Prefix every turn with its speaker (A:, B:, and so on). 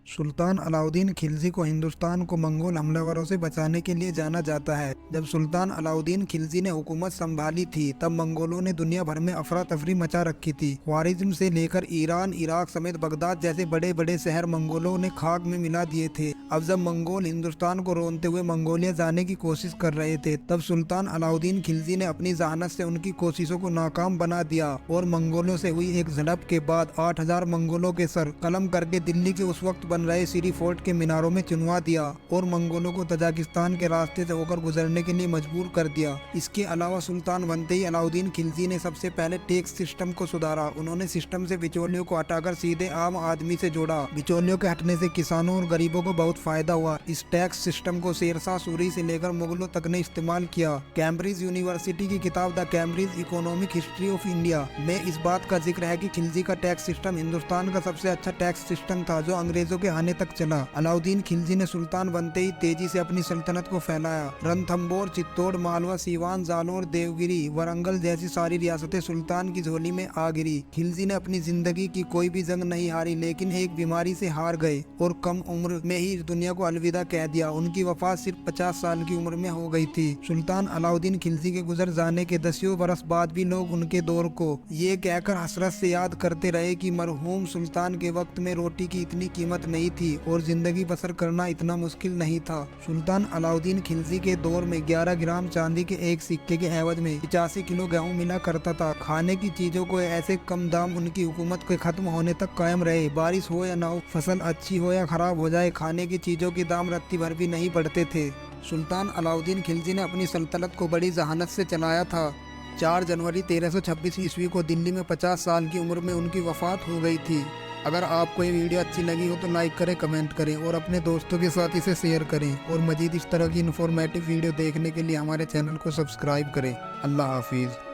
A: सुल्तान अलाउद्दीन खिलजी को हिंदुस्तान को मंगोल हमलावरों से बचाने के लिए जाना जाता है। जब सुल्तान अलाउद्दीन खिलजी ने हुकूमत संभाली थी तब मंगोलों ने दुनिया भर में अफरा तफरी मचा रखी थी। ख्वारिज्म से लेकर ईरान, इराक समेत बगदाद जैसे बड़े बड़े शहर मंगोलों ने खाक में मिला दिए थे। अब जब मंगोल हिंदुस्तान को रोनते हुए मंगोलिया जाने की कोशिश कर रहे थे तब सुल्तान अलाउद्दीन खिलजी ने अपनी जहानत से उनकी कोशिशों को नाकाम बना दिया और मंगोलों से हुई एक झड़प के बाद 8000 मंगोलों के सर कलम करके दिल्ली के उस वक्त बन रहे सीरी फोर्ट के मीनारों में चुनवा दिया और मंगोलों को तजाकिस्तान के रास्ते से होकर गुजरने के लिए मजबूर कर दिया। इसके अलावा सुल्तान बनते ही अलाउद्दीन खिलजी ने सबसे पहले टैक्स सिस्टम को सुधारा। उन्होंने सिस्टम से बिचौलियों को हटाकर सीधे आम आदमी से जोड़ा। बिचौलियों के हटने से किसानों और गरीबों को बहुत फायदा हुआ। इस टैक्स सिस्टम को शेरशाह सूरी से लेकर मुगलों तक ने इस्तेमाल किया। कैम्ब्रिज यूनिवर्सिटी की किताब the Cambridge economic history of India में इस बात का जिक्र है कि खिलजी का टैक्स सिस्टम हिंदुस्तान का सबसे अच्छा टैक्स सिस्टम था जो अंग्रेजों के आने तक चला। अलाउद्दीन खिलजी ने सुल्तान बनते ही तेजी से अपनी सल्तनत को फैलाया। रणथंबोर, चित्तौड़, मालवा, सीवान, जालौर, देवगिरी, वरंगल जैसी सारी रियासतें सुल्तान की झोली में आ गिरी। खिलजी ने अपनी जिंदगी की कोई भी जंग नहीं हारी लेकिन एक बीमारी से हार गए और कम उम्र में ही दुनिया को अलविदा कह दिया। उनकी वफात सिर्फ 50 साल की उम्र में हो गई थी। सुल्तान अलाउद्दीन खिलजी के गुजर जाने के 10 बरस बाद भी लोग उनके दौर को ये कहकर हसरत से याद करते रहे कि मरहूम सुल्तान के वक्त में रोटी की इतनी कीमत नहीं थी और जिंदगी बसर करना इतना मुश्किल नहीं था। सुल्तान अलाउद्दीन खिलजी के दौर में 11 ग्राम चांदी के एक सिक्के के एवज में 85 किलो गेहूं मिला करता था। खाने की चीजों को ऐसे कम दाम उनकी हुकूमत के खत्म होने तक कायम रहे। बारिश हो या ना हो, फसल अच्छी हो या खराब हो जाए, खाने की चीजों के दाम रत्ती भर भी नहीं बढ़ते थे। सुल्तान अलाउद्दीन खिलजी ने अपनी सल्तनत को बड़ी जहानत से चलाया था। 4 जनवरी 1326 ईस्वी को दिल्ली में 50 साल की उम्र में उनकी वफात हो गई थी। अगर आपको ये वीडियो अच्छी लगी हो तो लाइक करें, कमेंट करें और अपने दोस्तों के साथ इसे शेयर करें और मजीद इस तरह की इन्फॉर्मेटिव वीडियो देखने के लिए हमारे चैनल को सब्सक्राइब करें। अल्लाह हाफिज़।